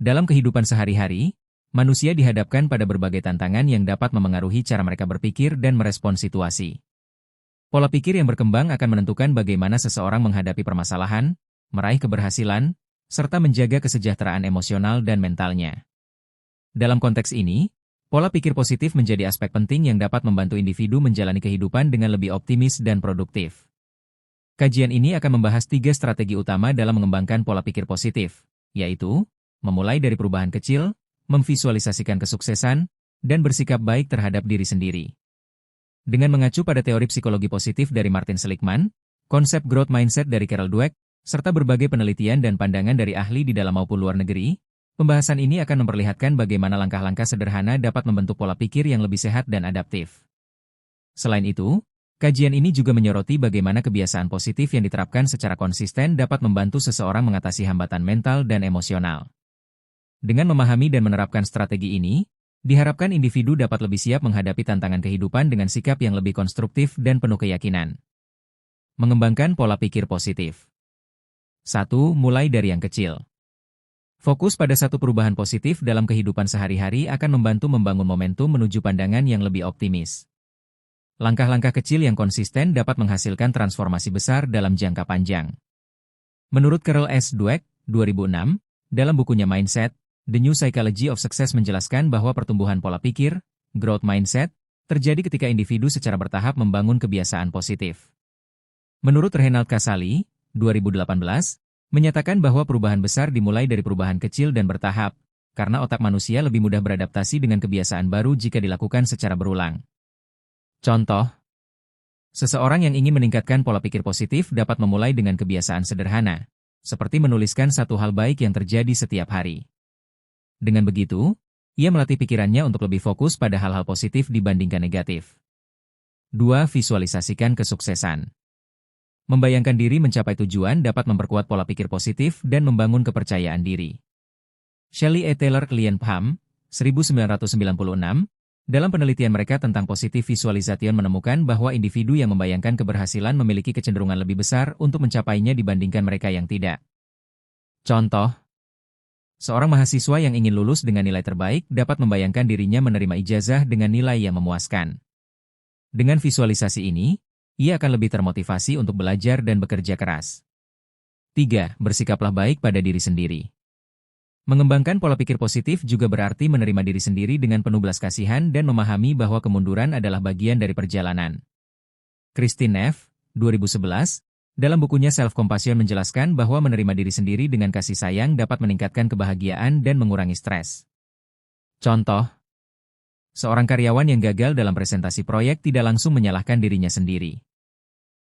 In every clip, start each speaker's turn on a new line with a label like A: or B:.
A: Dalam kehidupan sehari-hari, manusia dihadapkan pada berbagai tantangan yang dapat memengaruhi cara mereka berpikir dan merespons situasi. Pola pikir yang berkembang akan menentukan bagaimana seseorang menghadapi permasalahan, meraih keberhasilan, serta menjaga kesejahteraan emosional dan mentalnya. Dalam konteks ini, pola pikir positif menjadi aspek penting yang dapat membantu individu menjalani kehidupan dengan lebih optimis dan produktif. Kajian ini akan membahas 3 strategi utama dalam mengembangkan pola pikir positif, yaitu memulai dari perubahan kecil, memvisualisasikan kesuksesan, dan bersikap baik terhadap diri sendiri. Dengan mengacu pada teori psikologi positif dari Martin Seligman, konsep growth mindset dari Carol Dweck, serta berbagai penelitian dan pandangan dari ahli di dalam maupun luar negeri, pembahasan ini akan memperlihatkan bagaimana langkah-langkah sederhana dapat membentuk pola pikir yang lebih sehat dan adaptif. Selain itu, kajian ini juga menyoroti bagaimana kebiasaan positif yang diterapkan secara konsisten dapat membantu seseorang mengatasi hambatan mental dan emosional. Dengan memahami dan menerapkan strategi ini, diharapkan individu dapat lebih siap menghadapi tantangan kehidupan dengan sikap yang lebih konstruktif dan penuh keyakinan. Mengembangkan pola pikir positif. 1. Mulai dari yang kecil. Fokus pada satu perubahan positif dalam kehidupan sehari-hari akan membantu membangun momentum menuju pandangan yang lebih optimis. Langkah-langkah kecil yang konsisten dapat menghasilkan transformasi besar dalam jangka panjang. Menurut Carol S. Dweck, 2006, dalam bukunya Mindset, The New Psychology of Success menjelaskan bahwa pertumbuhan pola pikir, growth mindset, terjadi ketika individu secara bertahap membangun kebiasaan positif. Menurut Reinhard Casali, 2018, menyatakan bahwa perubahan besar dimulai dari perubahan kecil dan bertahap, karena otak manusia lebih mudah beradaptasi dengan kebiasaan baru jika dilakukan secara berulang. Contoh, seseorang yang ingin meningkatkan pola pikir positif dapat memulai dengan kebiasaan sederhana, seperti menuliskan satu hal baik yang terjadi setiap hari. Dengan begitu, ia melatih pikirannya untuk lebih fokus pada hal-hal positif dibandingkan negatif. 2. Visualisasikan kesuksesan. Membayangkan diri mencapai tujuan dapat memperkuat pola pikir positif dan membangun kepercayaan diri. Shelley E. Taylor Klien Pham, 1996, dalam penelitian mereka tentang positive visualization menemukan bahwa individu yang membayangkan keberhasilan memiliki kecenderungan lebih besar untuk mencapainya dibandingkan mereka yang tidak. Contoh, seorang mahasiswa yang ingin lulus dengan nilai terbaik dapat membayangkan dirinya menerima ijazah dengan nilai yang memuaskan. Dengan visualisasi ini, ia akan lebih termotivasi untuk belajar dan bekerja keras. 3. Bersikaplah baik pada diri sendiri. Mengembangkan pola pikir positif juga berarti menerima diri sendiri dengan penuh belas kasihan dan memahami bahwa kemunduran adalah bagian dari perjalanan. Christine Neff, 2011, dalam bukunya Self-Compassion menjelaskan bahwa menerima diri sendiri dengan kasih sayang dapat meningkatkan kebahagiaan dan mengurangi stres. Contoh, seorang karyawan yang gagal dalam presentasi proyek tidak langsung menyalahkan dirinya sendiri.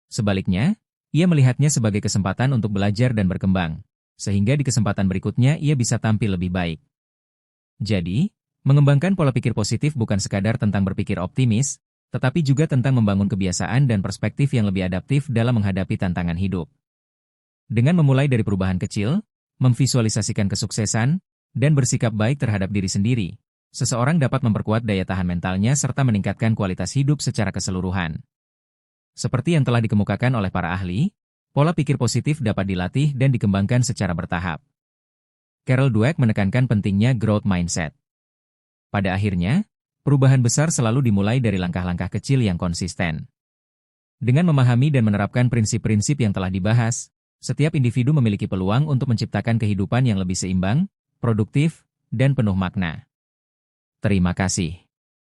A: Sebaliknya, ia melihatnya sebagai kesempatan untuk belajar dan berkembang, sehingga di kesempatan berikutnya ia bisa tampil lebih baik. Jadi, mengembangkan pola pikir positif bukan sekadar tentang berpikir optimis, tetapi juga tentang membangun kebiasaan dan perspektif yang lebih adaptif dalam menghadapi tantangan hidup. Dengan memulai dari perubahan kecil, memvisualisasikan kesuksesan, dan bersikap baik terhadap diri sendiri, seseorang dapat memperkuat daya tahan mentalnya serta meningkatkan kualitas hidup secara keseluruhan. Seperti yang telah dikemukakan oleh para ahli, pola pikir positif dapat dilatih dan dikembangkan secara bertahap. Carol Dweck menekankan pentingnya growth mindset. Pada akhirnya, perubahan besar selalu dimulai dari langkah-langkah kecil yang konsisten. Dengan memahami dan menerapkan prinsip-prinsip yang telah dibahas, setiap individu memiliki peluang untuk menciptakan kehidupan yang lebih seimbang, produktif, dan penuh makna. Terima kasih.